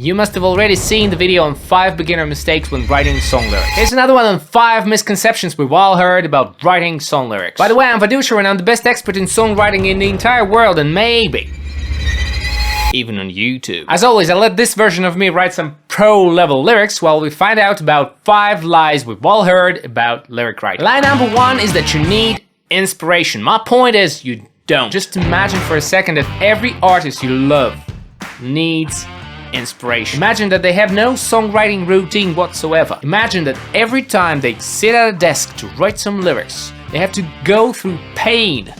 You must have already seen the video on 5 beginner mistakes when writing song lyrics. Here's another one on 5 misconceptions we've all heard about writing song lyrics. By the way, I'm Vadusha and I'm the best expert in songwriting in the entire world and maybe even on YouTube. As always, I let this version of me write some pro-level lyrics while we find out about 5 lies we've all heard about lyric writing. Lie number 1 is that you need inspiration. My point is you don't. Just imagine for a second that every artist you love needs inspiration. Imagine that they have no songwriting routine whatsoever. Imagine that every time they sit at a desk to write some lyrics, they have to go through pain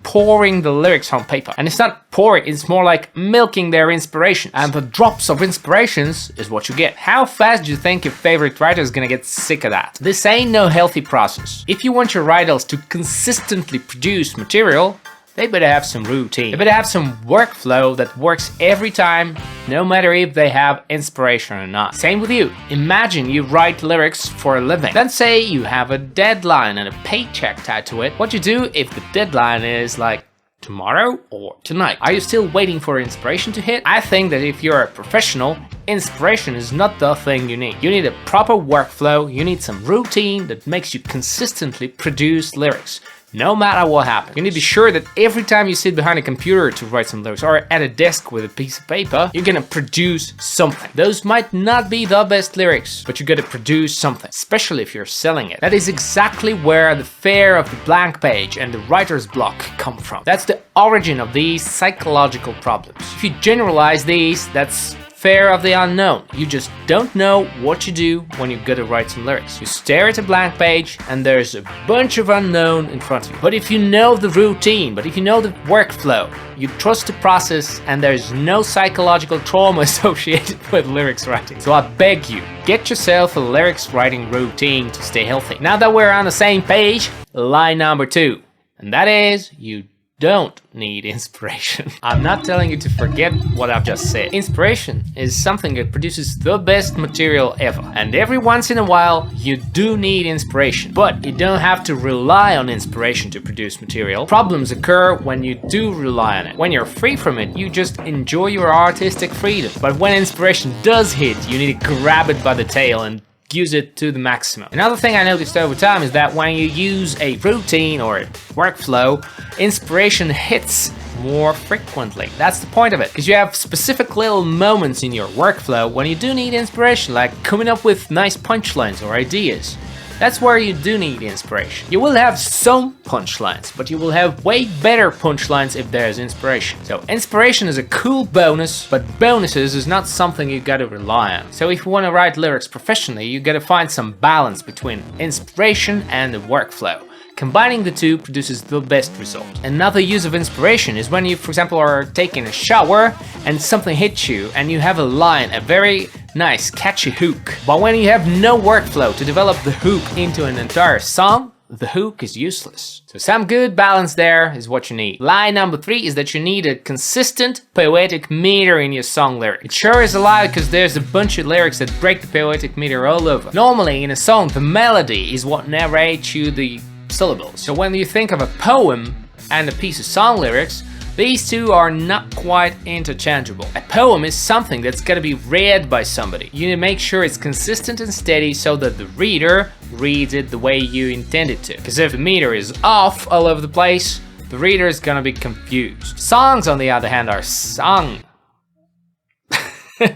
pouring the lyrics on paper. And it's not pouring, it's more like milking their inspiration. And the drops of inspirations is what you get. How fast do you think your favorite writer is gonna get sick of that? This ain't no healthy process. If you want your writers to consistently produce material, they better have some routine. They better have some workflow that works every time, no matter if they have inspiration or not. Same with you. Imagine you write lyrics for a living. Then say you have a deadline and a paycheck tied to it. What you do if the deadline is like tomorrow or tonight? Are you still waiting for inspiration to hit? I think that if you're a professional, inspiration is not the thing you need. You need a proper workflow, you need some routine that makes you consistently produce lyrics. No matter what happens. You need to be sure that every time you sit behind a computer to write some lyrics or at a desk with a piece of paper, you're gonna produce something. Those might not be the best lyrics, but you gotta produce something, especially if you're selling it. That is exactly where the fear of the blank page and the writer's block come from. That's the origin of these psychological problems. If you generalize these, that's fear of the unknown. You just don't know what you do when you gotta write some lyrics. You stare at a blank page and there's a bunch of unknown in front of you. But if you know the routine, but if you know the workflow, you trust the process and there's no psychological trauma associated with lyrics writing. So I beg you, get yourself a lyrics writing routine to stay healthy. Now that we're on the same page, lie number 2. And that is, you don't need inspiration. I'm not telling you to forget what I've just said. Inspiration is something that produces the best material ever. And every once in a while, you do need inspiration. But you don't have to rely on inspiration to produce material. Problems occur when you do rely on it. When you're free from it, you just enjoy your artistic freedom. But when inspiration does hit, you need to grab it by the tail and use it to the maximum. Another thing I noticed over time is that when you use a routine or a workflow, inspiration hits more frequently. That's the point of it, because you have specific little moments in your workflow when you do need inspiration, like coming up with nice punchlines or ideas. That's where you do need inspiration. You will have some punchlines, but you will have way better punchlines if there's inspiration. So inspiration is a cool bonus, but bonuses is not something you gotta rely on. So if you wanna write lyrics professionally, you gotta find some balance between inspiration and the workflow. Combining the two produces the best result. Another use of inspiration is when you, for example, are taking a shower and something hits you and you have a line, a very nice, catchy hook. But when you have no workflow to develop the hook into an entire song, the hook is useless. So some good balance there is what you need. Lie number 3 is that you need a consistent poetic meter in your song lyric. It sure is a lie because there's a bunch of lyrics that break the poetic meter all over. Normally in a song, the melody is what narrates you the syllables. So when you think of a poem and a piece of song lyrics, these two are not quite interchangeable. A poem is something that's gonna be read by somebody. You need to make sure it's consistent and steady so that the reader reads it the way you intend it to. Because if the meter is off all over the place, the reader is gonna be confused. Songs, on the other hand, are sung.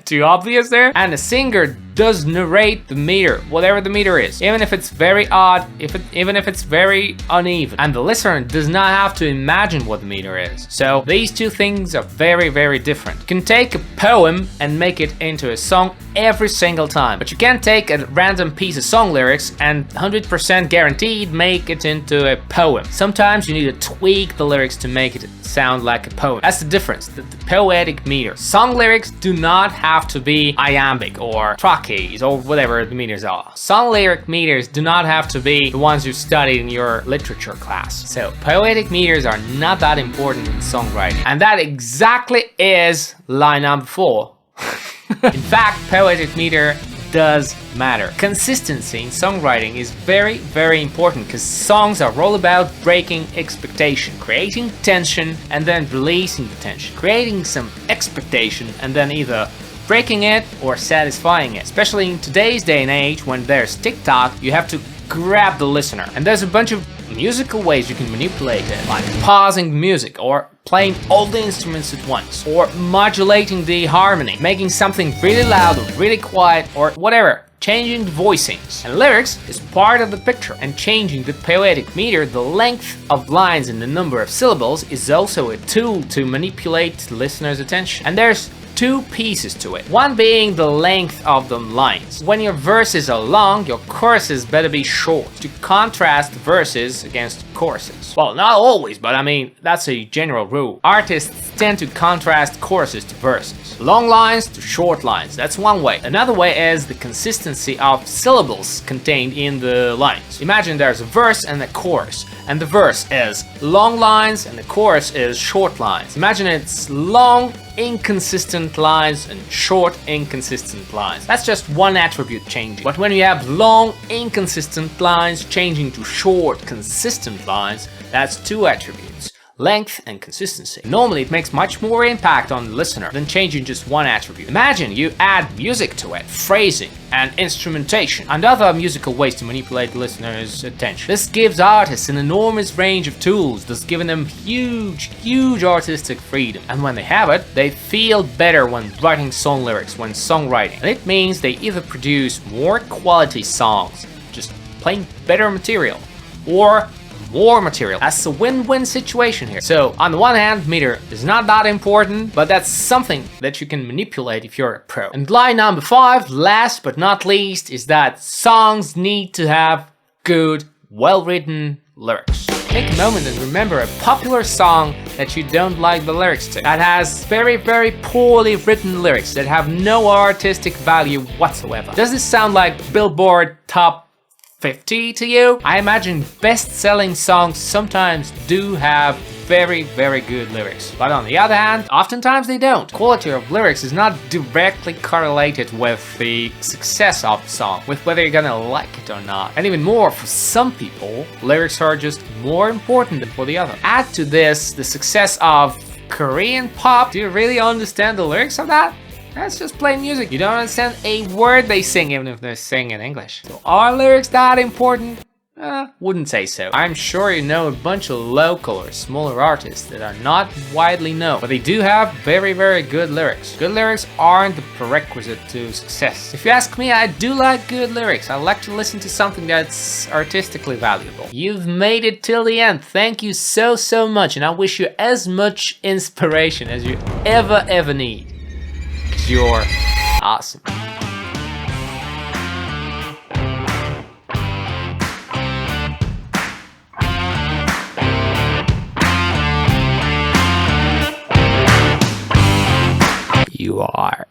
Too obvious there? And the singer does narrate the meter, whatever the meter is, even if it's very odd, even if it's very uneven. And the listener does not have to imagine what the meter is. So these two things are very, very different. You can take a poem and make it into a song every single time, but you can't take a random piece of song lyrics and 100% guaranteed make it into a poem. Sometimes you need to tweak the lyrics to make it sound like a poem. That's the difference, the poetic meter. Song lyrics do not have to be iambic or trockees or whatever the meters are. Song lyric meters do not have to be the ones you studied in your literature class. So poetic meters are not that important in songwriting. And that exactly is lie number 4. In fact, poetic meter does matter. Consistency in songwriting is very, very important because songs are all about breaking expectation, creating tension and then releasing the tension, creating some expectation and then either breaking it or satisfying it. Especially in today's day and age when there's TikTok, you have to grab the listener. And there's a bunch of musical ways you can manipulate it, like pausing music or playing all the instruments at once, or modulating the harmony, making something really loud or really quiet or whatever. Changing the voicings. And lyrics is part of the picture, and changing the poetic meter, the length of lines and the number of syllables, is also a tool to manipulate the listener's attention. And there's two pieces to it. One being the length of the lines. When your verses are long, your choruses better be short, to contrast verses against choruses. Well, not always, but I mean, that's a general rule. Artists tend to contrast choruses to verses. Long lines to short lines, that's one way. Another way is the consistency of syllables contained in the lines. Imagine there's a verse and a chorus, and the verse is long lines and the chorus is short lines. Imagine it's long, inconsistent lines and short, inconsistent lines. That's just one attribute changing. But when you have long, inconsistent lines changing to short, consistent lines, that's two attributes: length and consistency. Normally it makes much more impact on the listener than changing just one attribute. Imagine you add music to it, phrasing and instrumentation, and other musical ways to manipulate the listener's attention. This gives artists an enormous range of tools, thus giving them huge artistic freedom. And when they have it, they feel better when writing song lyrics, when songwriting. And it means they either produce more quality songs, just plain better material, or more material. That's a win-win situation here. So on the one hand, meter is not that important, but that's something that you can manipulate if you're a pro. And line number 5, last but not least, is that songs need to have good, well-written lyrics. Take a moment and remember a popular song that you don't like the lyrics to, that has very poorly written lyrics, that have no artistic value whatsoever. Does this sound like Billboard Top 50 to you? I imagine best-selling songs sometimes do have very good lyrics, but on the other hand, oftentimes they don't. Quality of lyrics is not directly correlated with the success of the song, with whether you're gonna like it or not. And even more, for some people, lyrics are just more important than for the other. Add to this the success of Korean pop. Do you really understand the lyrics of that? That's just plain music. You don't understand a word they sing, even if they're singing in English. So are lyrics that important? Wouldn't say so. I'm sure you know a bunch of local or smaller artists that are not widely known, but they do have very good lyrics. Good lyrics aren't the prerequisite to success. If you ask me, I do like good lyrics. I like to listen to something that's artistically valuable. You've made it till the end. Thank you so much, and I wish you as much inspiration as you ever need. You're awesome. You are.